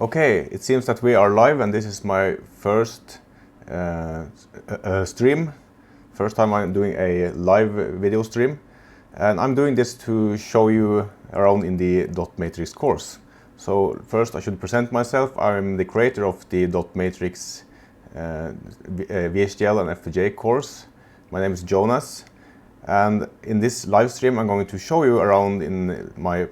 Okay, it seems that we are live, and this is my first stream. First time I'm doing a live video stream, and I'm doing this to show you around in the .matrix course. So first I should present myself. I'm the creator of the .matrix VHDL and FPGA course. My name is Jonas, and in this live stream I'm going to show you around in my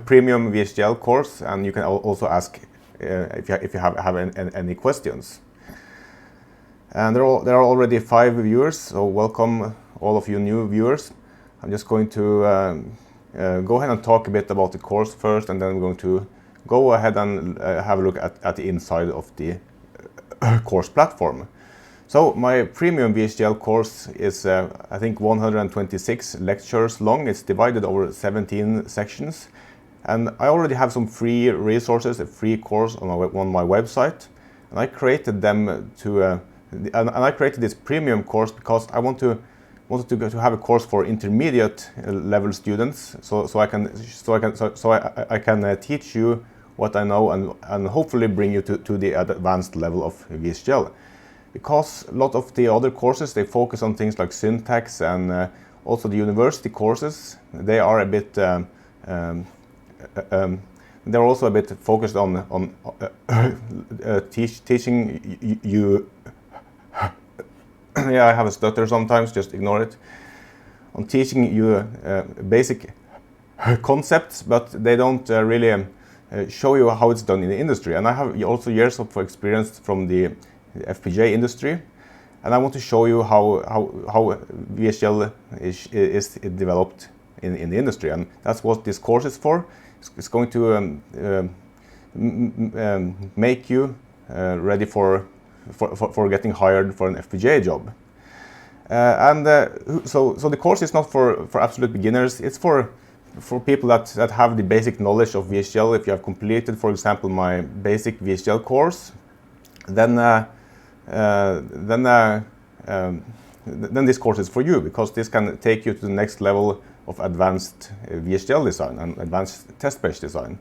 premium VHDL course, and you can also ask if you have any questions. And there are already 5 viewers, so welcome all of you new viewers. I'm just going to go ahead and talk a bit about the course first, and then I'm going to go ahead and have a look at the inside of the course platform. So my premium VHDL course is I think 126 lectures long. It's divided over 17 sections, and I already have some free resources, a free course on my website, and I created them to and I created this premium course because I wanted to have a course for intermediate level students, so I can teach you what I know and hopefully bring you to the advanced level of VHDL. Because a lot of the other courses, they focus on things like syntax, and also the university courses, they are a bit they're also a bit focused on teaching you yeah, I have a stutter sometimes, just ignore it. On teaching you basic concepts, but they don't really show you how it's done in the industry. And I have also years of experience from the FPGA industry, and I want to show you how VHDL is developed in the industry, and that's what this course is for. It's going to make you ready for getting hired for an FPGA job. So the course is not for absolute beginners. It's for people that have the basic knowledge of VHDL. If you have completed, for example, my basic VHDL course, then this course is for you, because this can take you to the next level of advanced VHDL design and advanced test bench design.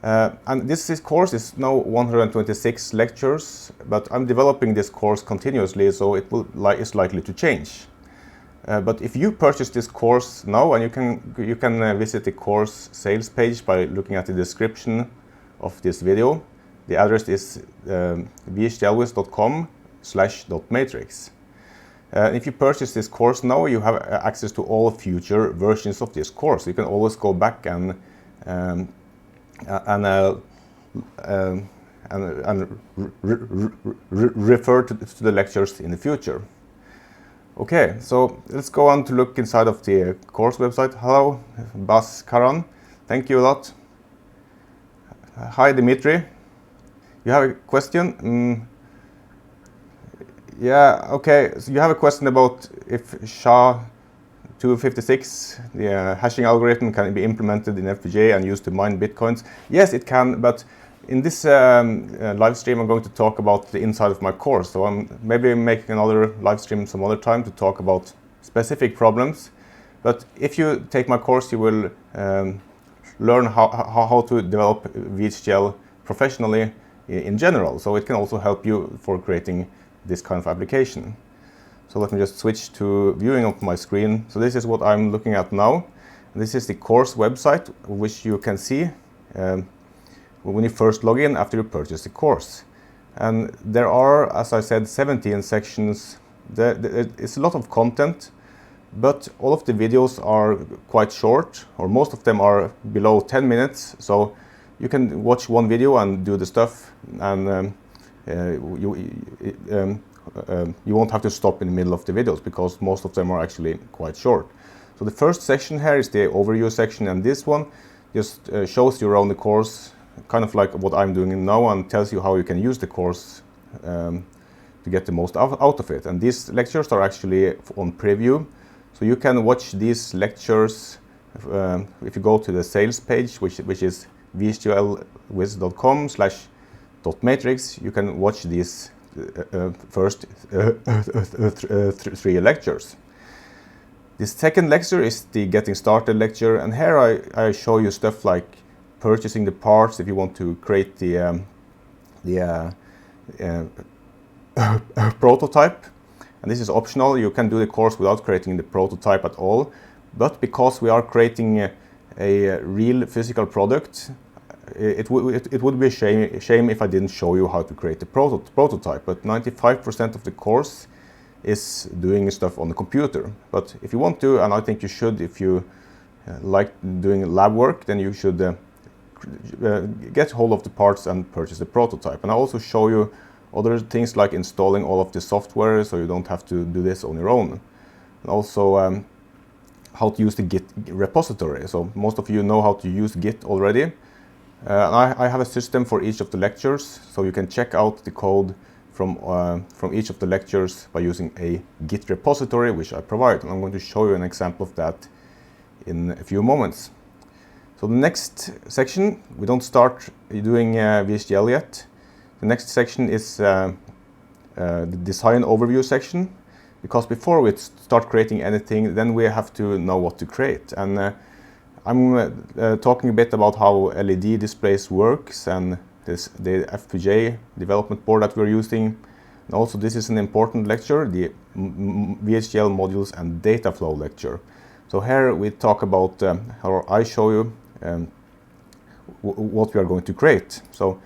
And this course is now 126 lectures, but I'm developing this course continuously, so it's likely to change. But if you purchase this course now, and you can visit the course sales page by looking at the description of this video. The address is VHDLwhiz.com/.matrix. If you purchase this course now, you have access to all future versions of this course. You can always go back and refer to the lectures in the future. Okay, so let's go on to look inside of the course website. Hello, Bas Karan. Thank you a lot. Hi, Dimitri. You have a question? Yeah, okay. So you have a question about if SHA-256, the hashing algorithm, can be implemented in FPGA and used to mine bitcoins. Yes, it can, but in this live stream I'm going to talk about the inside of my course. So I'm maybe making another live stream some other time to talk about specific problems. But if you take my course, you will learn how to develop VHDL professionally in general, so it can also help you for creating this kind of application. So let me just switch to viewing of my screen. So this is what I'm looking at now. This is the course website, which you can see when you first log in after you purchase the course. And there are, as I said, 17 sections. It's a lot of content, but all of the videos are quite short, or most of them are below 10 minutes. So you can watch one video and do the stuff, and you won't have to stop in the middle of the videos, because most of them are actually quite short. So the first section here is the overview section, and this one just shows you around the course, kind of like what I'm doing now, and tells you how you can use the course to get the most out of it. And these lectures are actually on preview, so you can watch these lectures if you go to the sales page, which is VHDLwhiz.com/.matrix. You can watch these first 3 lectures. The second lecture is the Getting Started lecture, and here I show you stuff like purchasing the parts, if you want to create the prototype. And this is optional. You can do the course without creating the prototype at all. But because we are creating a real physical product, it would be a shame if I didn't show you how to create the prototype. But 95% of the course is doing stuff on the computer. But if you want to, and I think you should, if you like doing lab work, then you should get hold of the parts and purchase the prototype. And I also show you other things like installing all of the software, so you don't have to do this on your own. And also how to use the Git repository. So most of you know how to use Git already. And I have a system for each of the lectures, so you can check out the code from each of the lectures by using a Git repository, which I provide. And I'm going to show you an example of that in a few moments. So the next section, we don't start doing VHDL yet. The next section is the design overview section, because before we start creating anything, then we have to know what to create. And I'm talking a bit about how LED displays works, and the FPGA development board that we're using. And also, this is an important lecture, the VHDL modules and data flow lecture. So here we talk about, or I show you what we are going to create. So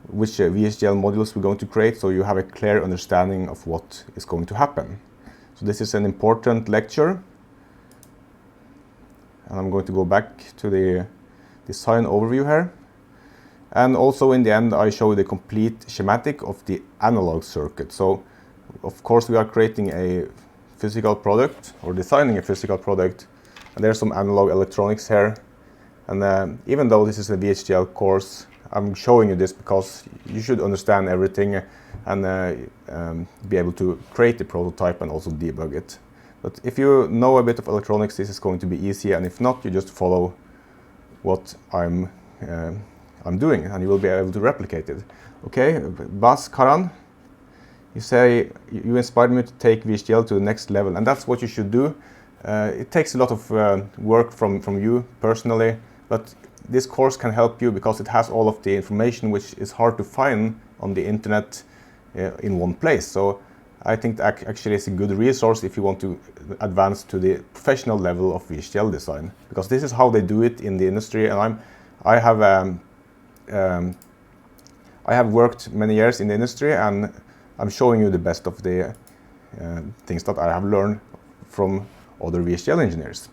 which VHDL modules we're going to create, so you have a clear understanding of what is going to happen. So this is an important lecture. And I'm going to go back to the design overview here. And also in the end, I show you the complete schematic of the analog circuit. So of course we are creating a physical product, or designing a physical product. And there's some analog electronics here. And even though this is a VHDL course, I'm showing you this because you should understand everything and be able to create the prototype and also debug it. But if you know a bit of electronics, this is going to be easy, and if not, you just follow what I'm doing, and you will be able to replicate it. Okay, Bas Karan, you say you inspired me to take VHDL to the next level, and that's what you should do. It takes a lot of work from you personally, but this course can help you because it has all of the information which is hard to find on the internet in one place. So I think that actually it's a good resource if you want to advance to the professional level of VHDL design, because this is how they do it in the industry. And I have worked many years in the industry, and I'm showing you the best of the things that I have learned from other VHDL engineers.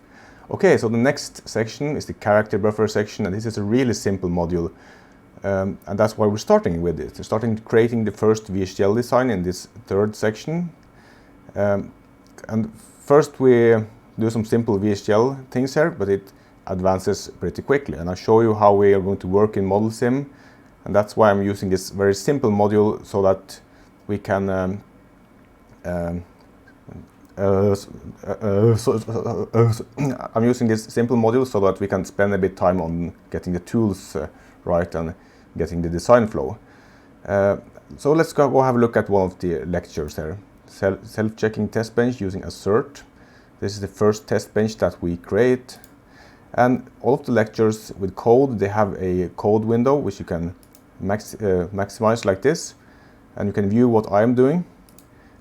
Okay, so the next section is the character buffer section, and this is a really simple module. And that's why we're starting with it. We're starting creating the first VHDL design in this third section. And first we do some simple VHDL things here, but it advances pretty quickly. And I'll show you how we are going to work in Model Sim. And that's why I'm using this very simple module, so that we can I'm using this simple module so that we can spend a bit time on getting the tools right and getting the design flow. So let's go have a look at one of the lectures here. Self-checking test bench using assert. This is the first test bench that we create. And all of the lectures with code, they have a code window which you can maximize like this. And you can view what I am doing.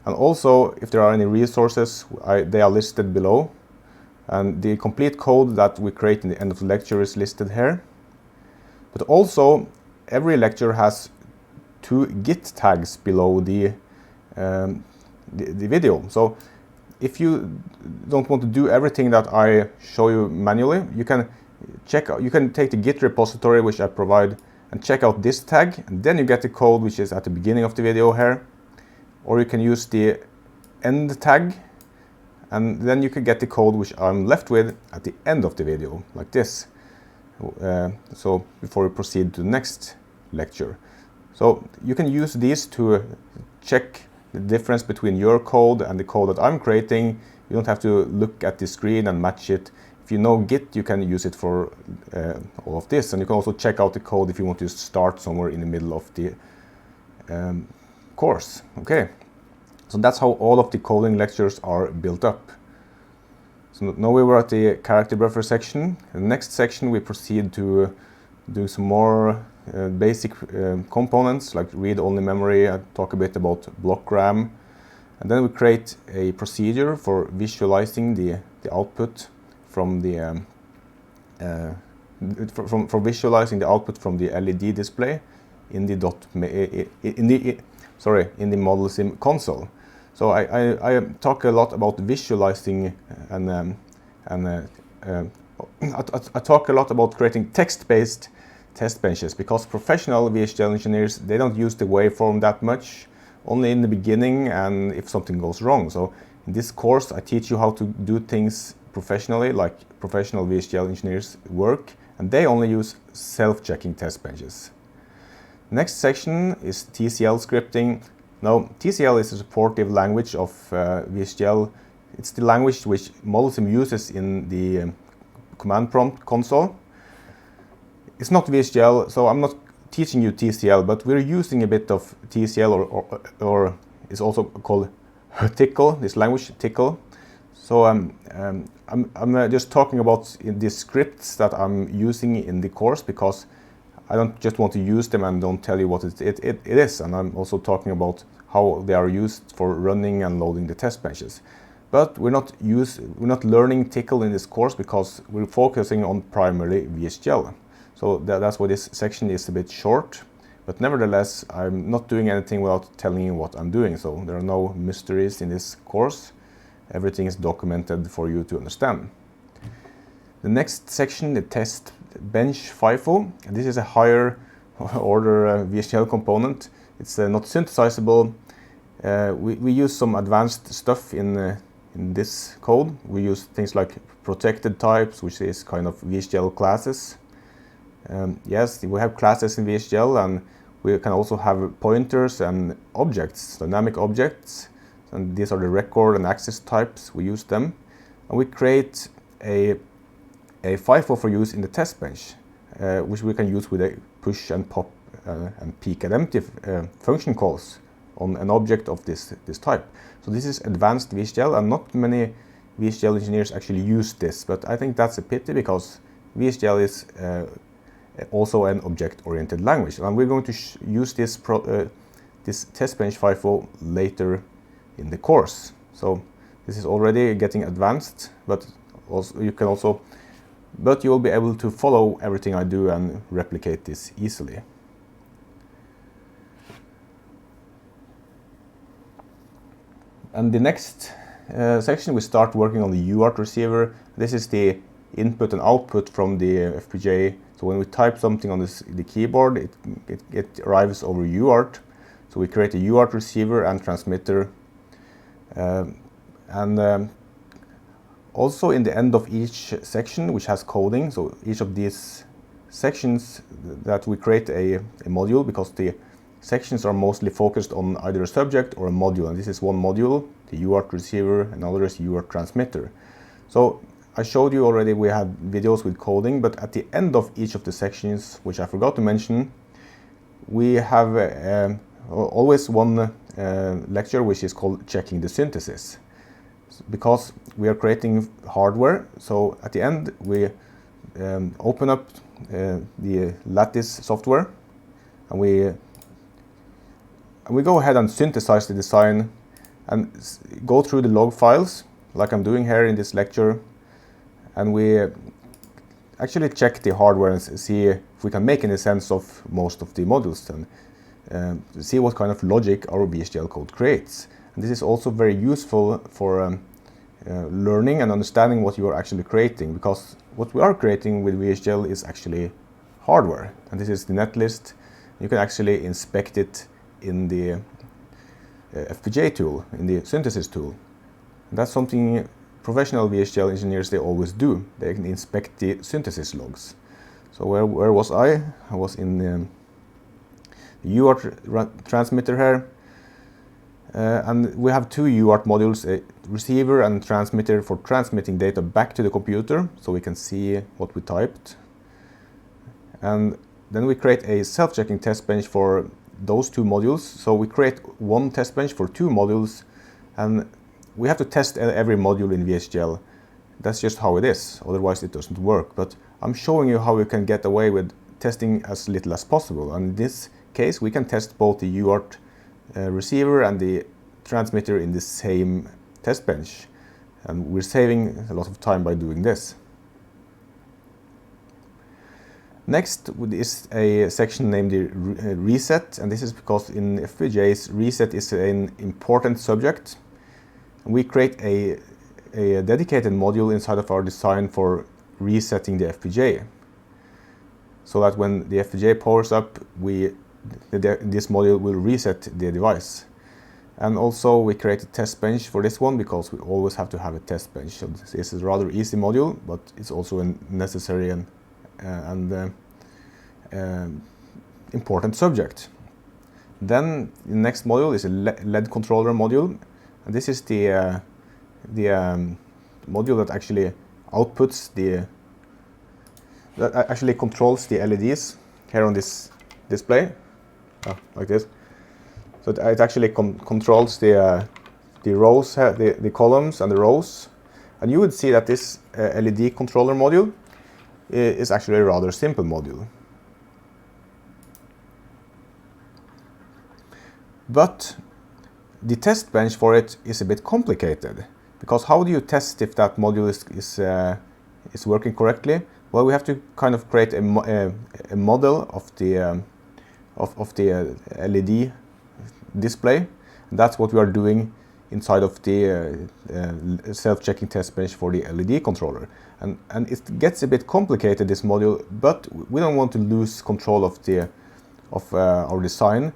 And also, if there are any resources, they are listed below. And the complete code that we create in the end of the lecture is listed here. But also, every lecture has 2 Git tags below the video. So if you don't want to do everything that I show you manually, you can take the Git repository which I provide and check out this tag, and then you get the code which is at the beginning of the video here. Or you can use the end tag, and then you can get the code which I'm left with at the end of the video, like this. So before we proceed to the next lecture. So you can use these to check the difference between your code and the code that I'm creating. You don't have to look at the screen and match it. If you know Git, you can use it for all of this. And you can also check out the code if you want to start somewhere in the middle of the course. Okay, so that's how all of the coding lectures are built up. So now we were at the character buffer section. In the next section we proceed to do some more basic components like read-only memory. I talk a bit about block RAM, and then we create a procedure for visualizing the output from the visualizing the output from the LED display in the model sim console. So I talk a lot about visualizing and I talk a lot about creating text-based test benches, because professional VHDL engineers, they don't use the waveform that much, only in the beginning and if something goes wrong. So in this course I teach you how to do things professionally, like professional VHDL engineers work, and they only use self-checking test benches. Next section is TCL scripting. Now, TCL is a supportive language of VHDL. It's the language which ModelSim uses in the command prompt console. It's not VHDL, so I'm not teaching you TCL, but we're using a bit of TCL, or it's also called Tickle, this language Tickle. So I'm just talking about the scripts that I'm using in the course, because I don't just want to use them and don't tell you what it is, and I'm also talking about how they are used for running and loading the test benches. But we're not learning Tickle in this course because we're focusing on primarily VHDL. So that's why this section is a bit short, but nevertheless I'm not doing anything without telling you what I'm doing, so there are no mysteries in this course. Everything is documented for you to understand. The next section, the test bench FIFO. This is a higher order VHDL component. It's not synthesizable. We use some advanced stuff in this code. We use things like protected types, which is kind of VHDL classes. Yes, we have classes in VHDL, and we can also have pointers and objects, dynamic objects. And these are the record and access types. We use them, and we create a FIFO for use in the test bench, which we can use with a push and pop and peek and empty function calls on an object of this type. So this is advanced VHDL, and not many VHDL engineers actually use this, but I think that's a pity, because VHDL is also an object-oriented language, and we're going to use this test bench FIFO later in the course. So this is already getting advanced, but you will be able to follow everything I do and replicate this easily. And the next section, we start working on the UART receiver. This is the input and output from the FPGA. So when we type something on the keyboard, it arrives over UART. So we create a UART receiver and transmitter. Also in the end of each section, which has coding, so each of these sections that we create a module, because the sections are mostly focused on either a subject or a module, and this is one module, the UART receiver, and another is UART transmitter. So I showed you already we had videos with coding, but at the end of each of the sections, which I forgot to mention, we have always one lecture which is called checking the synthesis, because we are creating hardware. So at the end we open up the Lattice software, and we go ahead and synthesize the design and go through the log files like I'm doing here in this lecture, and we actually check the hardware and see if we can make any sense of most of the modules, and see what kind of logic our VHDL code creates. And this is also very useful for learning and understanding what you are actually creating, because what we are creating with VHDL is actually hardware, and this is the netlist. You can actually inspect it in the FPGA tool, in the synthesis tool. And that's something professional VHDL engineers, they always do. They can inspect the synthesis logs. So where was I? I was in the UART transmitter here. And we have two UART modules, a receiver and transmitter for transmitting data back to the computer, so we can see what we typed. And then we create a self-checking test bench for those two modules. So we create one test bench for two modules, and we have to test every module in VHDL. That's just how it is, otherwise it doesn't work. But I'm showing you how you can get away with testing as little as possible. And in this case, we can test both the UART receiver and the transmitter in the same test bench. And we're saving a lot of time by doing this. Next is a section named the reset, and this is because in FPGAs, reset is an important subject. We create a dedicated module inside of our design for resetting the FPGA, so that when the FPGA powers up, this module will reset the device. And also we create a test bench for this one because we always have to have a test bench. So this is a rather easy module, but it's also a necessary and important subject. Then the next module is a LED controller module, and this is the module that actually outputs that actually controls the LEDs here on this display, like this. So it actually controls the rows, the columns and the rows, and you would see that this LED controller module is actually a rather simple module. But the test bench for it is a bit complicated, because how do you test if that module is working correctly? Well, we have to kind of create a model of the LED display. And that's what we are doing inside of the self-checking test bench for the LED controller. And it gets a bit complicated, this module, but we don't want to lose control of our design.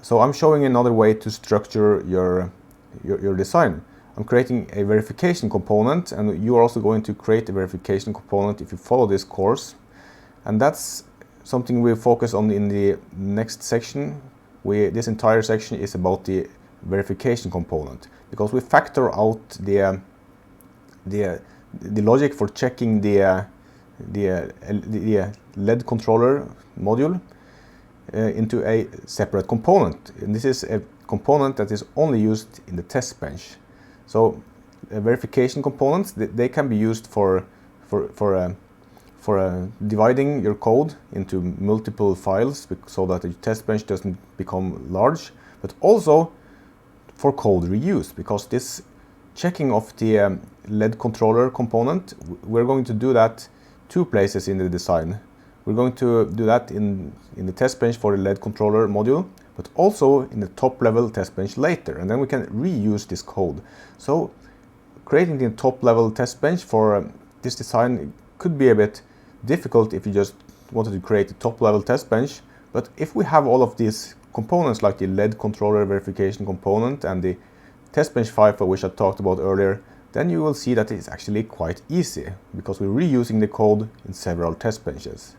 So I'm showing another way to structure your design. I'm creating a verification component, and you are also going to create a verification component if you follow this course. And that's something we'll focus on in the next section. This entire section is about the verification component, because we factor out the logic for checking the LED controller module into a separate component. And this is a component that is only used in the test bench. So verification components, they can be used for dividing your code into multiple files so that the test bench doesn't become large, but also for code reuse, because this checking of the LED controller component, we're going to do that two places in the design. We're going to do that in the test bench for the LED controller module, but also in the top level test bench later, and then we can reuse this code. So creating the top level test bench for this design could be a bit difficult if you just wanted to create a top level test bench, but if we have all of these components like the LED controller verification component and the test bench FIFO, which I talked about earlier, then you will see that it's actually quite easy, because we're reusing the code in several test benches.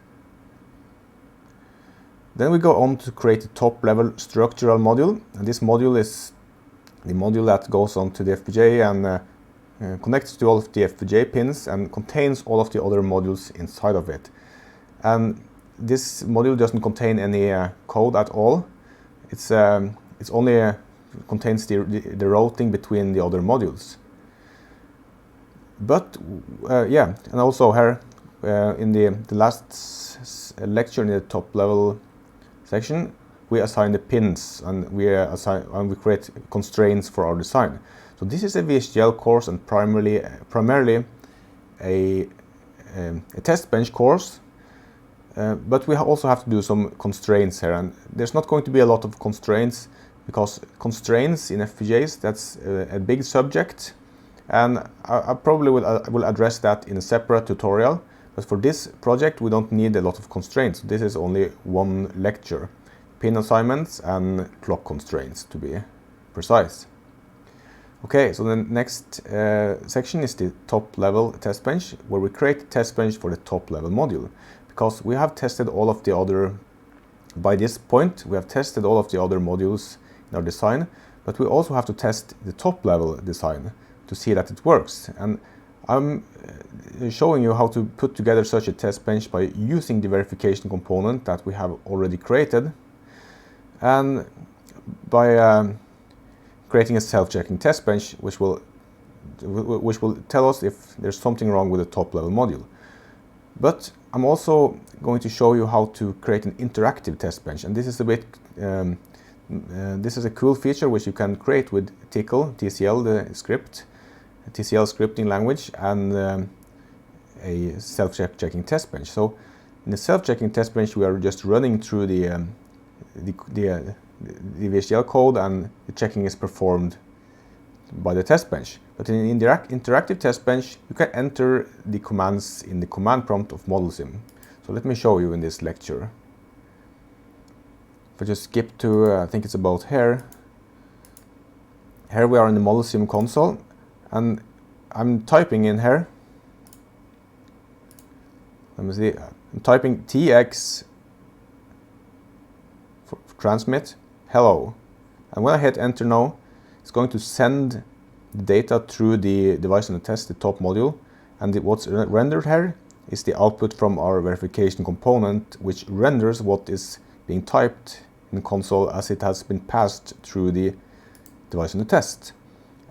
Then we go on to create a top-level structural module, and this module is the module that goes onto the FPGA and connects to all of the FPGA pins and contains all of the other modules inside of it. And this module doesn't contain any code at all. It's only contains the routing between the other modules. But yeah, and also here in the last lecture in the top-level section, we assign the pins and we create constraints for our design. So this is a VHDL course and primarily a test bench course, but we also have to do some constraints here, and there's not going to be a lot of constraints, because constraints in FPGAs, that's a big subject, and I probably will address that in a separate tutorial. But for this project, we don't need a lot of constraints. This is only one lecture. Pin assignments and clock constraints, to be precise. Okay, so the next section is the top-level test bench, where we create a test bench for the top-level module. Because we have tested all of the other, by this point, we have tested all of the other modules in our design, but we also have to test the top-level design to see that it works. And I'm showing you how to put together such a test bench by using the verification component that we have already created, and by creating a self-checking test bench which will tell us if there's something wrong with the top-level module. But I'm also going to show you how to create an interactive test bench, and this is a bit this is a cool feature which you can create with TCL, the script, TCL scripting language, and a self-checking test bench. So in the self-checking test bench, we are just running through the VHDL code, and the checking is performed by the test bench. But in the interactive test bench, you can enter the commands in the command prompt of ModelSim. So let me show you in this lecture. If I just skip to, I think it's about here. Here we are in the ModelSim console, and I'm typing in here. Let me see. I'm typing TX for transmit hello, and when I hit enter now, it's going to send the data through the device on the test, the top module, and what's rendered here is the output from our verification component, which renders what is being typed in the console as it has been passed through the device on the test.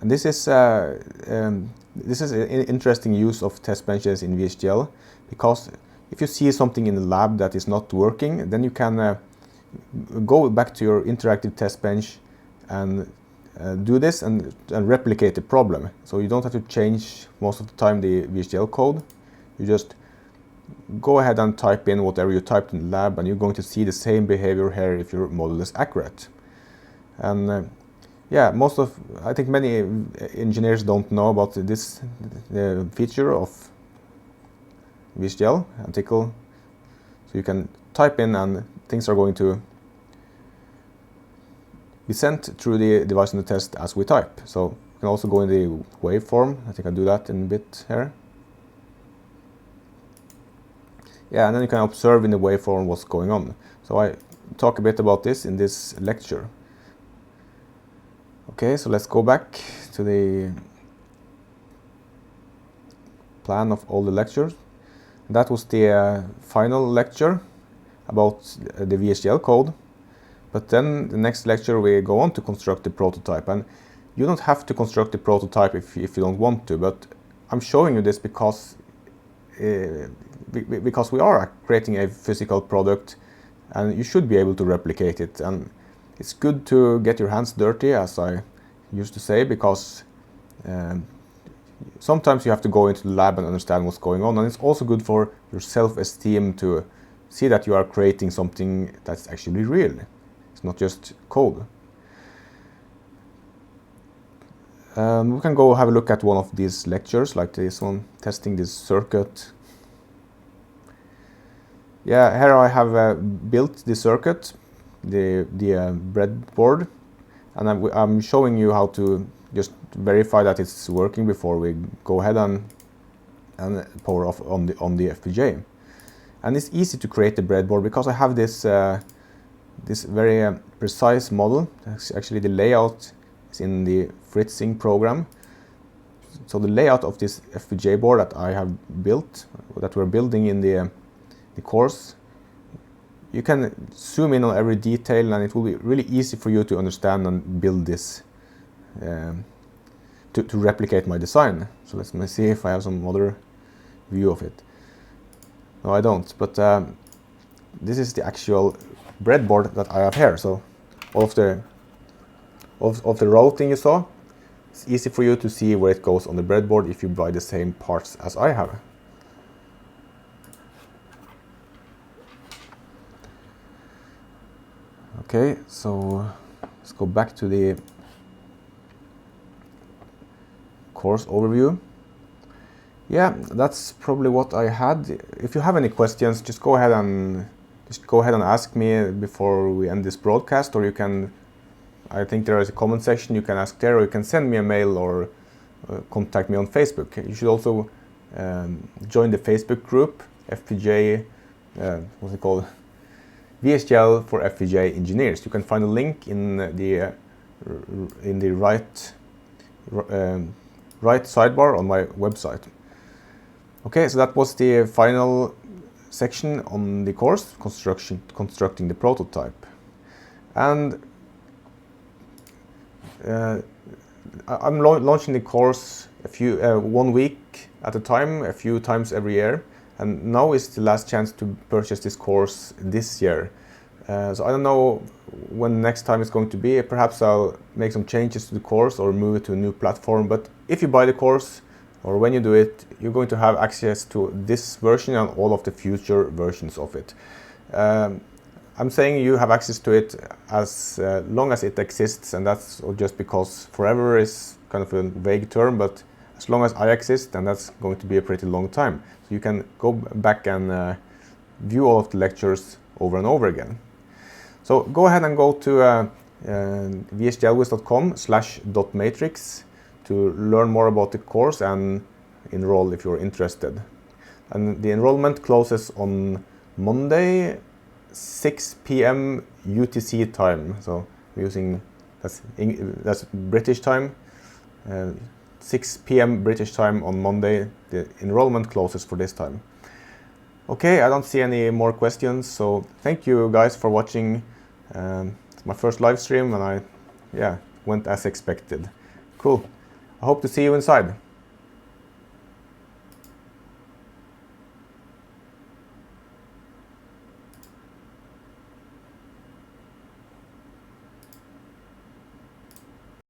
And this is an interesting use of test benches in VHDL, because if you see something in the lab that is not working, then you can go back to your interactive test bench and do this and replicate the problem. So you don't have to change most of the time the VHDL code. You just go ahead and type in whatever you typed in the lab, and you're going to see the same behavior here if your model is accurate. And yeah, I think many engineers don't know about this feature of VHDL article. So you can type in and things are going to be sent through the device on the test as we type. So you can also go in the waveform. I think I'll do that in a bit here. Yeah, and then you can observe in the waveform what's going on. So I talk a bit about this in this lecture. Okay, so let's go back to the plan of all the lectures. That was the final lecture about the VHDL code. But then the next lecture we go on to construct the prototype. And you don't have to construct the prototype if you don't want to, but I'm showing you this because we are creating a physical product, and you should be able to replicate it. And it's good to get your hands dirty, as I used to say, because sometimes you have to go into the lab and understand what's going on, and it's also good for your self-esteem to see that you are creating something that's actually real. It's not just code. We can go have a look at one of these lectures, like this one, testing this circuit. Yeah, here I have built the circuit, the breadboard, and I'm showing you how to just verify that it's working before we go ahead and power off on the FPGA. And it's easy to create the breadboard because I have this this very precise model. Actually, the layout is in the Fritzing program. So the layout of this FPGA board that I have built, that we're building in the course, you can zoom in on every detail, and it will be really easy for you to understand and build this to replicate my design. So let me see if I have some other view of it. No, I don't, but this is the actual breadboard that I have here. So all of the routing you saw, it's easy for you to see where it goes on the breadboard if you buy the same parts as I have. Okay, so let's go back to the course overview. Yeah, that's probably what I had. If you have any questions, just go ahead and ask me before we end this broadcast, or you can, I think there is a comment section, you can ask there, or you can send me a mail or contact me on Facebook. You should also join the Facebook group, FPGA, what's it called? VHDL for FPGA engineers. You can find a link in the right sidebar on my website. Okay, so that was the final section on the course, constructing the prototype. And I'm launching the course 1 week at a time, a few times every year. and now is the last chance to purchase this course this year. So I don't know when next time it's going to be. Perhaps I'll make some changes to the course or move it to a new platform, but if you buy the course or when you do it, you're going to have access to this version and all of the future versions of it. I'm saying you have access to it as long as it exists, and that's just because forever is kind of a vague term, but as long as I exist, then that's going to be a pretty long time. So you can go back and view all of the lectures over and over again. So go ahead and go to VHDLwhiz.com/.matrix to learn more about the course and enroll if you're interested. And the enrollment closes on Monday, 6 p.m. UTC time. So using that's British time. 6 p.m. British time on Monday. The enrollment closes for this time. Okay, I don't see any more questions, so thank you guys for watching. It's my first live stream, and went as expected. Cool. I hope to see you inside.